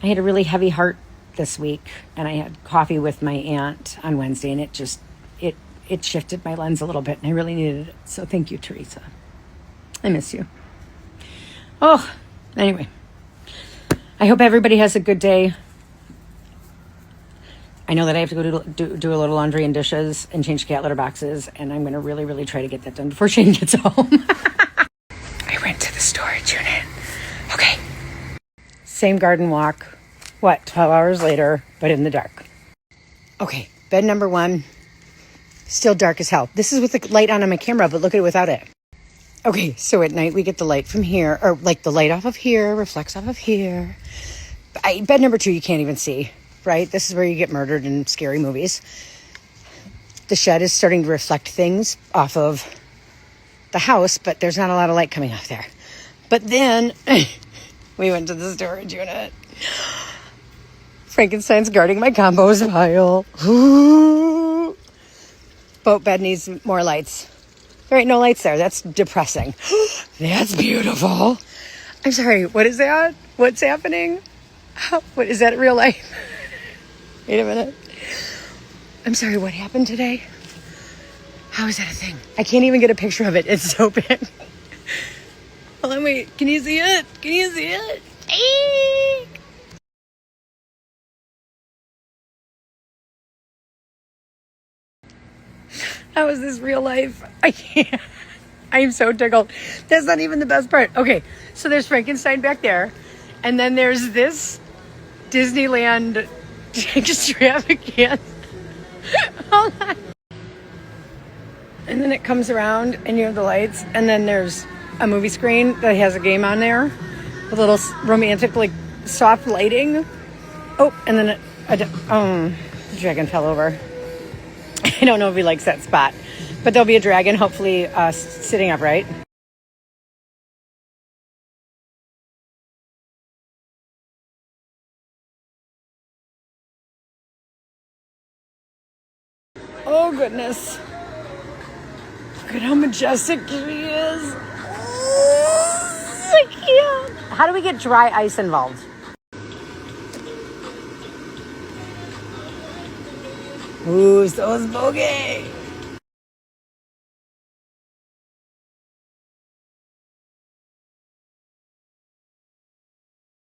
had a really heavy heart this week, and I had coffee with my aunt on Wednesday, and it shifted my lens a little bit, and I really needed it. So thank you, Teresa. I miss you. Oh, anyway. I hope everybody has a good day. I know that I have to go do a little laundry and dishes and change cat litter boxes, and I'm going to really, really try to get that done before Shane gets home. I went to the storage unit. Okay. Same garden walk. 12 hours later, but in the dark. Okay, bed number 1. Still dark as hell. This is with the light on my camera, but look at it without it. Okay, so at night we get the light from here, or like the light off of here, reflects off of here. Bed number 2, you can't even see, right? This is where you get murdered in scary movies. The shed is starting to reflect things off of the house, but there's not a lot of light coming off there. But then we went to the storage unit. Frankenstein's guarding my compost pile. Ooh. Boat bed needs more lights. There ain't no lights there. That's depressing. That's beautiful. I'm sorry. What is that? What's happening? What is that, real life? Wait a minute. I'm sorry. What happened today? How is that a thing? I can't even get a picture of it. It's so big. Hold on, wait. Can you see it? Can you see it? Eek! How is this real life? I can't. I am so tickled. That's not even the best part. Okay, so there's Frankenstein back there. And then there's this Disneyland extravaganza. Hold on. And then it comes around and you have the lights. And then there's a movie screen that has a game on there. A little romantic, like, soft lighting. Oh, and then the dragon fell over. I don't know if he likes that spot, but there'll be a dragon, hopefully sitting upright. Oh, goodness. Look at how majestic she is. I can't. How do we get dry ice involved? Ooh, so spooky.